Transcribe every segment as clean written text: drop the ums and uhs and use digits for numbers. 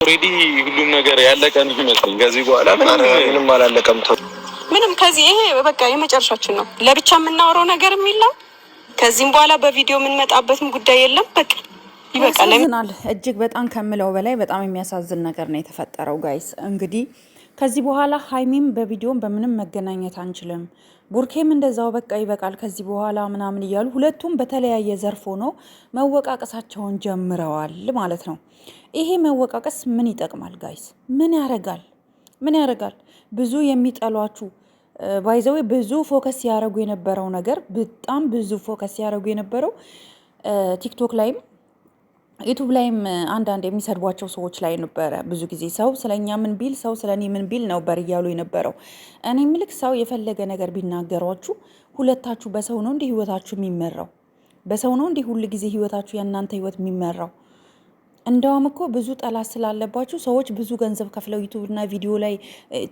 ኦሬዲ ሁሉም ነገር ያለቀ ነው ይመስለኝ። ከዚህ በኋላ ምንም አላለቀም። ምንም ከዚህ ይሄ በቃ የመጨረሻችን ነው። ለብቻ የምናወራው ነገር የለም። ከዚህም በኋላ በቪዲዮ የምንመጣበትም ጉዳይ የለም። በቃ ይበቃል። እጅግ በጣም ከምለው በላይ በጣም የሚያሳዝን ነገር ነው የተፈጠረው ጋይስ። እንግዲህ ከዚህ በኋላ ሀይሚም በቪዲዮም በምንም መገናኘት አንችልም፣ ቡርኬም እንደዛው በቃ ይበቃል ከዚህ በኋላ ምናምን እያሉ ሁለቱም በተለያየ ዘርፍ ሆነው መወቃቀሳቸውን ጀምረዋል ማለት ነው። ይሄ መወቃቀስ ምን ይጠቅማል ጋይስ? ምን ያረጋል? ምን ያረጋል? ብዙ የሚጠሏችሁ ባይዘዌ ብዙ ፎከስ ያደረጉ የነበረው ነገር በጣም ብዙ ፎከስ ያደረጉ የነበረው ቲክቶክ ላይም ዩቱብ ላይም አንዳንድ የሚሰድቧቸው ሰዎች ላይ ነበረ። ብዙ ጊዜ ሰው ስለኛ ምን ቢል ሰው ስለኔ ምን ቢል ነበር እያሉ የነበረው። እኔ ምልክ ሰው የፈለገ ነገር ቢናገሯችሁ ሁለታችሁ በሰው ነው እንዲህ ህይወታችሁ የሚመራው? በሰው ነው እንዲህ ሁሉ ጊዜ ህይወታችሁ የእናንተ ህይወት የሚመራው? እንደውም እኮ ብዙ ጠላት ስላለባችሁ ሰዎች ብዙ ገንዘብ ከፍለው ዩቱብ እና ቪዲዮ ላይ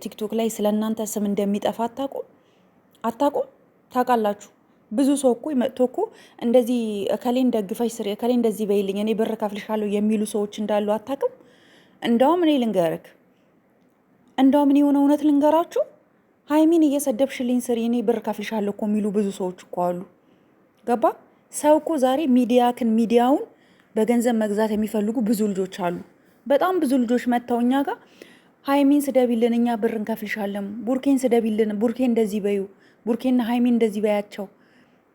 ቲክቶክ ላይ ስለ እናንተ ስም እንደሚጠፋ አታውቁም? ታውቃላችሁ? ብዙ ሰው እኮ መጥቶ እኮ እንደዚህ እከሌን ደግፈሽ ስሪ፣ እከሌ እንደዚህ በይልኝ፣ እኔ ብር ከፍልሻለሁ የሚሉ ሰዎች እንዳሉ አታውቅም? እንደውም እኔ ልንገርክ፣ እንደውም እኔ የሆነ እውነት ልንገራችሁ፣ ሀይሚን እየሰደብሽልኝ ስሪ፣ እኔ ብር ከፍልሻለሁ እኮ የሚሉ ብዙ ሰዎች እኮ አሉ። ገባ? ሰው እኮ ዛሬ ሚዲያውን በገንዘብ መግዛት የሚፈልጉ ብዙ ልጆች አሉ። በጣም ብዙ ልጆች መጥተው እኛ ጋር ሀይሚን ስደቢልን፣ እኛ ብር እንከፍልሻለን፣ ቡርኬን ስደቢልን፣ ቡርኬን እንደዚህ በዩ፣ ቡርኬና ሀይሚን እንደዚህ በያቸው።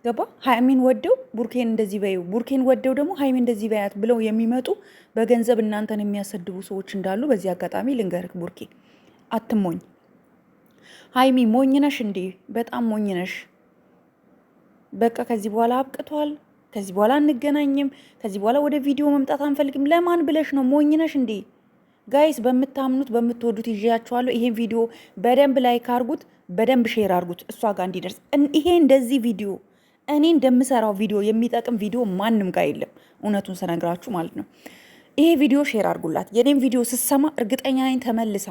ገባ? ሀይሚን ወደው ቡርኬን እንደዚህ በዩ፣ ቡርኬን ወደው ደግሞ ሀይሚን እንደዚህ በያት ብለው የሚመጡ በገንዘብ እናንተን የሚያሰድቡ ሰዎች እንዳሉ በዚህ አጋጣሚ ልንገርክ። ቡርኬ አትሞኝ። ሀይሚ ሞኝነሽ እንዴ? በጣም ሞኝነሽ። በቃ ከዚህ በኋላ አብቅቷል። ከዚህ በኋላ አንገናኝም። ከዚህ በኋላ ወደ ቪዲዮ መምጣት አንፈልግም። ለማን ብለሽ ነው? ሞኝነሽ እንዴ? ጋይስ በምታምኑት በምትወዱት ይዣያችኋለሁ። ይሄን ቪዲዮ በደንብ ላይክ አርጉት፣ በደንብ ሼር አርጉት እሷ ጋር እንዲደርስ። ይሄ እንደዚህ ቪዲዮ እኔ እንደምሰራው ቪዲዮ የሚጠቅም ቪዲዮ ማንም ጋር የለም። እውነቱን ስነግራችሁ ማለት ነው። ይሄ ቪዲዮ ሼር አርጉላት። የኔም ቪዲዮ ስሰማ እርግጠኛ ነኝ ተመልሳ፣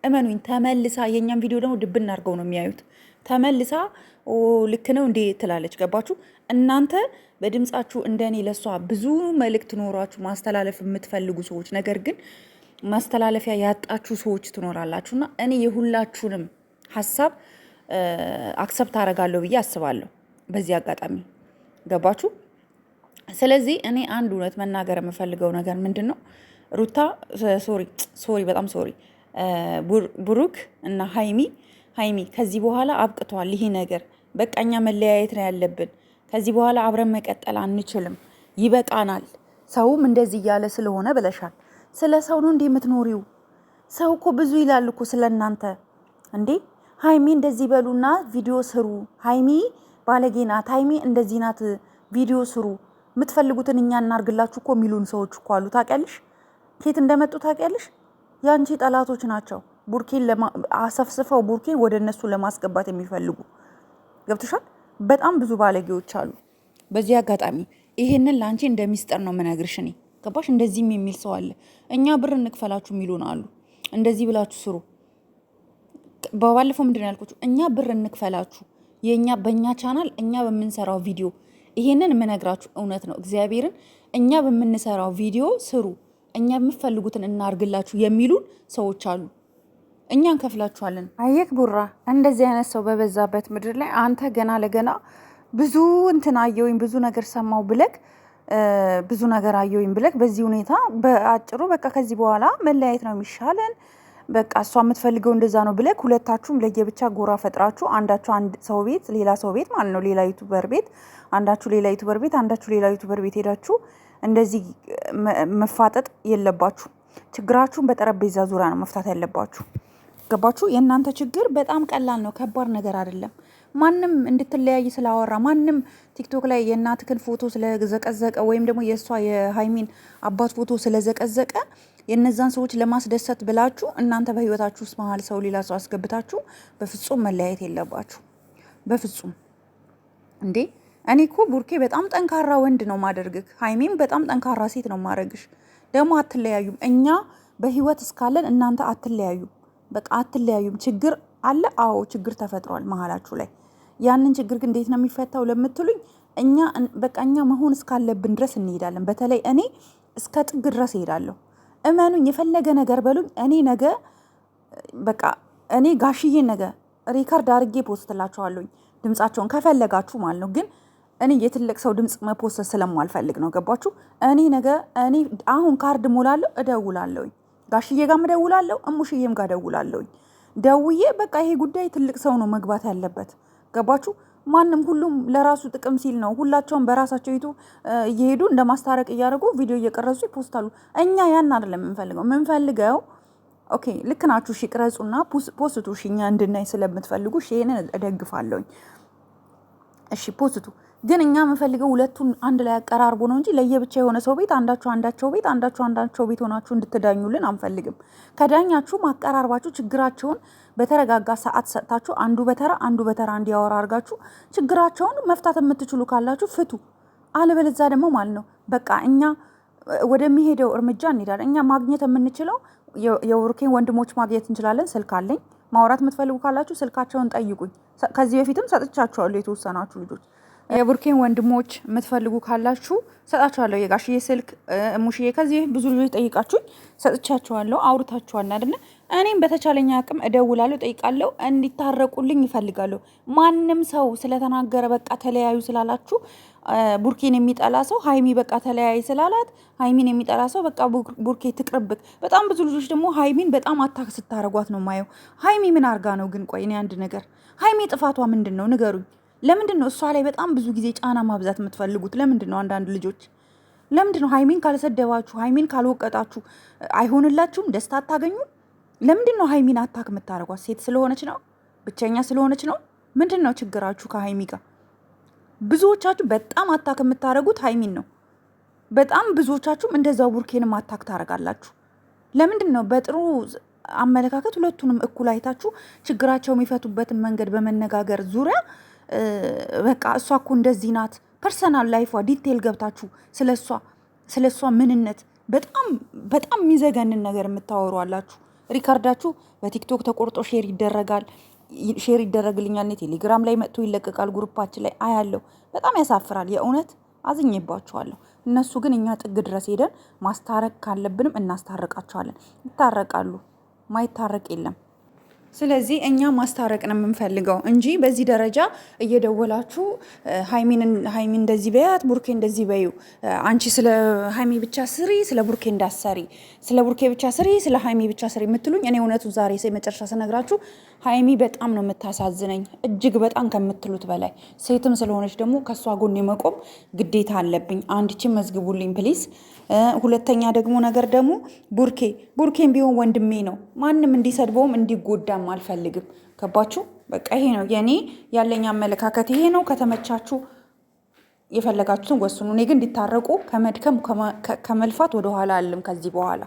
እመኑኝ ተመልሳ፣ የኛም ቪዲዮ ደግሞ ድብና አርገው ነው የሚያዩት። ተመልሳ ልክ ነው እንዴ ትላለች። ገባችሁ? እናንተ በድምጻችሁ እንደኔ ለሷ ብዙ መልእክት ኖሯችሁ ማስተላለፍ የምትፈልጉ ሰዎች፣ ነገር ግን ማስተላለፊያ ያጣችሁ ሰዎች ትኖራላችሁና እኔ የሁላችሁንም ሀሳብ አክሰፕት አረጋለሁ ብዬ አስባለሁ በዚህ አጋጣሚ። ገባችሁ? ስለዚህ እኔ አንድ እውነት መናገር የምፈልገው ነገር ምንድን ነው፣ ሩታ በጣም ሶሪ ብሩክ እና ሀይሚ ከዚህ በኋላ አብቅቷል ይሄ ነገር። በቃ እኛ መለያየት ነው ያለብን። ከዚህ በኋላ አብረን መቀጠል አንችልም፣ ይበቃናል። ሰውም እንደዚህ እያለ ስለሆነ ብለሻል። ስለ ሰው ነው እንዴ የምትኖሪው? ሰው እኮ ብዙ ይላል እኮ ስለ እናንተ እንዴ። ሀይሚ እንደዚህ በሉና ቪዲዮ ስሩ፣ ሀይሚ ባለጌ ናት፣ ሀይሚ እንደዚህ ናት፣ ቪዲዮ ስሩ፣ የምትፈልጉትን እኛ እናርግላችሁ እኮ የሚሉን ሰዎች እኮ አሉ። ታውቂያለሽ? ኬት እንደመጡ ታውቂያለሽ? የአንቺ ጠላቶች ናቸው። ቡርኬን አሰፍስፈው ቡርኬን ወደ እነሱ ለማስገባት የሚፈልጉ ገብቶሻል? በጣም ብዙ ባለጌዎች አሉ። በዚህ አጋጣሚ ይሄንን ለአንቺ እንደ ሚስጥር ነው የምነግርሽ እኔ። ገባሽ? እንደዚህም የሚል ሰው አለ። እኛ ብር እንክፈላችሁ የሚሉን አሉ። እንደዚህ ብላችሁ ስሩ። በባለፈው ምንድን ነው ያልኩት? እኛ ብር እንክፈላችሁ በእኛ ቻናል እኛ በምንሰራው ቪዲዮ፣ ይሄንን የምነግራችሁ እውነት ነው። እግዚአብሔርን እኛ በምንሰራው ቪዲዮ ስሩ፣ እኛ የምፈልጉትን እናርግላችሁ የሚሉን ሰዎች አሉ። እኛ እንከፍላችኋለን። አየክ ቡራ፣ እንደዚህ አይነት ሰው በበዛበት ምድር ላይ አንተ ገና ለገና ብዙ እንትን አየውኝ ብዙ ነገር ሰማው ብለክ ብዙ ነገር አየውኝ ብለክ በዚህ ሁኔታ በአጭሩ በቃ ከዚህ በኋላ መለያየት ነው የሚሻለን፣ በቃ እሷ የምትፈልገው እንደዛ ነው ብለክ ሁለታችሁም ለየብቻ ጎራ ፈጥራችሁ አንዳችሁ አንድ ሰው ቤት ሌላ ሰው ቤት ማለት ነው ሌላ ዩቱበር ቤት አንዳችሁ ሌላ ዩቱበር ቤት አንዳችሁ ሌላ ዩቱበር ቤት ሄዳችሁ እንደዚህ መፋጠጥ የለባችሁ። ችግራችሁን በጠረጴዛ ዙሪያ ነው መፍታት ያለባችሁ። ገባችሁ? የእናንተ ችግር በጣም ቀላል ነው፣ ከባድ ነገር አይደለም። ማንም እንድትለያይ ስላወራ፣ ማንም ቲክቶክ ላይ የእናትክን ፎቶ ስለዘቀዘቀ ወይም ደግሞ የእሷ የሀይሚን አባት ፎቶ ስለዘቀዘቀ የነዛን ሰዎች ለማስደሰት ብላችሁ እናንተ በህይወታችሁ ውስጥ መሀል ሰው ሌላ ሰው አስገብታችሁ በፍጹም መለያየት የለባችሁ። በፍጹም እንዴ! እኔ እኮ ቡርኬ በጣም ጠንካራ ወንድ ነው ማደርግህ፣ ሀይሚም በጣም ጠንካራ ሴት ነው ማድረግሽ። ደግሞ አትለያዩም። እኛ በህይወት እስካለን እናንተ አትለያዩም። በቃ አትለያዩም። ችግር አለ። አዎ ችግር ተፈጥሯል መሀላችሁ ላይ። ያንን ችግር ግን እንዴት ነው የሚፈታው ለምትሉኝ፣ እኛ መሆን እስካለብን ድረስ እንሄዳለን። በተለይ እኔ እስከ ጥግ ድረስ እሄዳለሁ። እመኑኝ፣ የፈለገ ነገር በሉኝ። እኔ ነገ በቃ እኔ ጋሽዬ ነገ ሪካርድ አድርጌ ፖስትላችኋለሁኝ ድምጻቸውን ከፈለጋችሁ ማለት ነው። ግን እኔ የትልቅ ሰው ድምጽ መፖስት ስለማልፈልግ ነው። ገባችሁ? እኔ ነገ አሁን ካርድ ሞላለሁ፣ እደውላለሁኝ። ጋሽዬ ጋርም እደውላለሁ፣ እሙሽዬም ጋር እደውላለሁኝ። ደውዬ በቃ ይሄ ጉዳይ ትልቅ ሰው ነው መግባት ያለበት። ገባችሁ? ማንም ሁሉም ለራሱ ጥቅም ሲል ነው። ሁላቸውም በራሳቸው እየሄዱ እንደ ማስታረቅ እያደረጉ ቪዲዮ እየቀረጹ ይፖስታሉ። እኛ ያን አይደለም የምንፈልገው። ኦኬ ልክ ናችሁ። እሺ ቅረጹና ፖስቱ። እሺ እኛ እንድናይ ስለምትፈልጉ እሺ ይሄንን እደግፋለሁኝ። እሺ ፖስቱ። ግን እኛ የምንፈልገው ሁለቱን አንድ ላይ አቀራርቦ ነው እንጂ ለየብቻ የሆነ ሰው ቤት አንዳቸው አንዳቸው ቤት ሆናችሁ እንድትዳኙልን አንፈልግም። ከዳኛችሁ ማቀራርባችሁ ችግራቸውን በተረጋጋ ሰዓት ሰጥታችሁ አንዱ በተራ እንዲያወራ አድርጋችሁ ችግራቸውን መፍታት የምትችሉ ካላችሁ ፍቱ። አለበለዚያ ደግሞ ማለት ነው በቃ እኛ ወደሚሄደው እርምጃ እንሄዳለን። እኛ ማግኘት የምንችለው የብሩኬን ወንድሞች ማግኘት እንችላለን። ስልክ አለኝ። ማውራት የምትፈልጉ ካላችሁ ስልካቸውን ጠይቁኝ። ከዚህ በፊትም ሰጥቻችኋለሁ የተወሰናችሁ ልጆች። የብሩኬን ወንድሞች የምትፈልጉ ካላችሁ ሰጣችኋለሁ። የጋሽዬ ስልክ ሙሽዬ፣ ከዚህ ብዙ ልጆች ጠይቃችሁኝ ሰጥቻችኋለሁ። አውርታችኋል አይደለ? እኔም በተቻለኝ አቅም እደውላለሁ፣ ጠይቃለሁ። እንዲታረቁልኝ ይፈልጋለሁ። ማንም ሰው ስለተናገረ በቃ ተለያዩ ስላላችሁ ቡርኬን የሚጠላ ሰው ሀይሚ በቃ ተለያይ ስላላት ሀይሚን የሚጠላ ሰው በቃ ቡርኬ ትቅርብክ። በጣም ብዙ ልጆች ደግሞ ሀይሚን በጣም አታክ ስታረጓት ነው ማየው። ሀይሚ ምን አርጋ ነው ግን? ቆይ እኔ አንድ ነገር፣ ሀይሚ ጥፋቷ ምንድን ነው ንገሩኝ። ለምንድን ነው እሷ ላይ በጣም ብዙ ጊዜ ጫና ማብዛት የምትፈልጉት? ለምንድን ነው አንዳንድ ልጆች ለምንድን ነው ሀይሚን ካልሰደባችሁ፣ ሀይሚን ካልወቀጣችሁ አይሆንላችሁም? ደስታ አታገኙም? ለምንድን ነው ሀይሚን አታክ የምታረጓት? ሴት ስለሆነች ነው? ብቸኛ ስለሆነች ነው? ምንድን ነው ችግራችሁ ከሀይሚ ጋር? ብዙዎቻችሁ በጣም አታክ የምታረጉት ሀይሚን ነው። በጣም ብዙዎቻችሁም እንደዛው ቡርኬንም አታክ ታረጋላችሁ። ለምንድን ነው በጥሩ አመለካከት ሁለቱንም እኩል አይታችሁ ችግራቸው የሚፈቱበትን መንገድ በመነጋገር ዙሪያ በቃ እሷ እኮ እንደዚህ ናት፣ ፐርሰናል ላይፏ ዲቴል ገብታችሁ ስለ እሷ ምንነት በጣም የሚዘገንን ነገር የምታወሩ አላችሁ። ሪካርዳችሁ በቲክቶክ ተቆርጦ ሼር ይደረግልኛል፣ ቴሌግራም ላይ መጥቶ ይለቀቃል፣ ግሩፓችን ላይ አያለው። በጣም ያሳፍራል። የእውነት አዝኜባችኋለሁ። እነሱ ግን እኛ ጥግ ድረስ ሄደን ማስታረቅ ካለብንም እናስታርቃቸዋለን። ይታረቃሉ፣ ማይታረቅ የለም። ስለዚህ እኛ ማስታረቅ ነው የምንፈልገው እንጂ በዚህ ደረጃ እየደወላችሁ ሀይሚ እንደዚህ በያት፣ ቡርኬ እንደዚህ በዩ፣ አንቺ ስለ ሀይሚ ብቻ ስሪ፣ ስለ ቡርኬ እንዳሰሪ፣ ስለ ቡርኬ ብቻ ስሪ፣ ስለ ሀይሚ ብቻ ስሪ የምትሉኝ፣ እኔ እውነቱ ዛሬ መጨረሻ ስነግራችሁ ሀይሚ በጣም ነው የምታሳዝነኝ፣ እጅግ በጣም ከምትሉት በላይ። ሴትም ስለሆነች ደግሞ ከእሷ ጎን የመቆም ግዴታ አለብኝ። አንድችን መዝግቡልኝ ፕሊዝ። ሁለተኛ ደግሞ ነገር ደግሞ ቡርኬን ቢሆን ወንድሜ ነው። ማንም እንዲሰድበውም እንዲጎዳም አልፈልግም። ገባችሁ? በቃ ይሄ ነው የኔ ያለኝ አመለካከት፣ ይሄ ነው። ከተመቻችሁ የፈለጋችሁትን ወስኑ። እኔ ግን እንዲታረቁ ከመድከም ከመልፋት ወደኋላ አልልም ከዚህ በኋላ።